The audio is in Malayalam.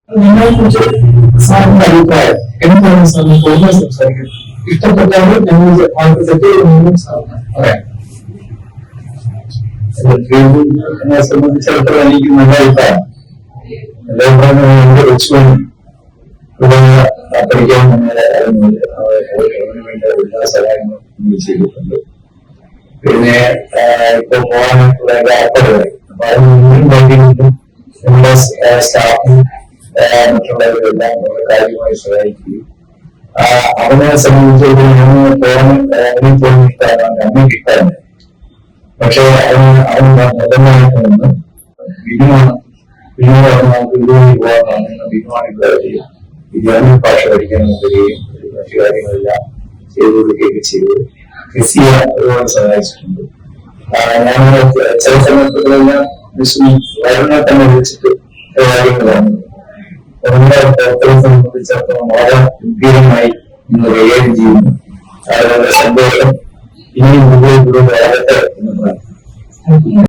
നിങ്ങളെ കുറിച്ച് സാറിന്റെ അഭിപ്രായം എന്താണ് സാറിന് തോന്നുന്നത് സംസാരിക്കുന്നത്? ഇഷ്ടപ്പെട്ടാലും ഞങ്ങൾ ആൾക്ക് സെറ്റ് ചെയ്യുന്നതും സാറിന് പറയാം. എന്നെ സംബന്ധിച്ചിടത്തോളം എനിക്ക് നല്ല അഭിപ്രായം. നല്ല അഭിപ്രായം വെച്ചുകൊണ്ട് പഠിക്കാൻ വേണ്ട എല്ലാ സഹായങ്ങളും ചെയ്തിട്ടുണ്ട്. പിന്നെ ഇപ്പൊ പോകാനുള്ള യാത്രകളായി അപ്പൊ അത് മുന്നിൽ വേണ്ടിയിട്ടും നമ്മുടെ സ്റ്റാഫും മറ്റുള്ളവരെല്ലാം നമ്മുടെ കാര്യമായി സഹായിക്കുകയും അവനെ സംബന്ധിച്ചിടത്തോളം പോകാൻ ഇഷ്ടമാണ് അമ്മ കിട്ടാറുണ്ട്. പക്ഷെ അവൻ നല്ലതായിട്ട് നിന്ന് ബിനുവാണ് നമുക്ക് ഇതുവഴി പോകാനാണ് ബിനുവാണ് ഈ ജർമ്മൻ ഭാഷ പഠിക്കാൻ കഴിയുകയും മറ്റു കാര്യങ്ങളെല്ലാം ചെയ്തു കൊടുക്കുകയൊക്കെ ചെയ്തു ക്രിസ്റ്റിയെ ഒരുപാട് സഹായിച്ചിട്ടുണ്ട്. ഞാൻ ചില സമയത്തുകളെല്ലാം വരണ തന്നെ വിളിച്ചിട്ട് കാര്യങ്ങളാണ് നമ്മുടെ പ്രവർത്തനം സംബന്ധിച്ചിടത്തോളം വളരെ ഗംഭീരമായി ഇന്ന് കൈകാര്യം ചെയ്യുന്നു. അതുപോലെ സന്തോഷം ഇനിയും മുകളിൽ കൂടുതൽ ആകട്ടെ എന്ന് പറയാം.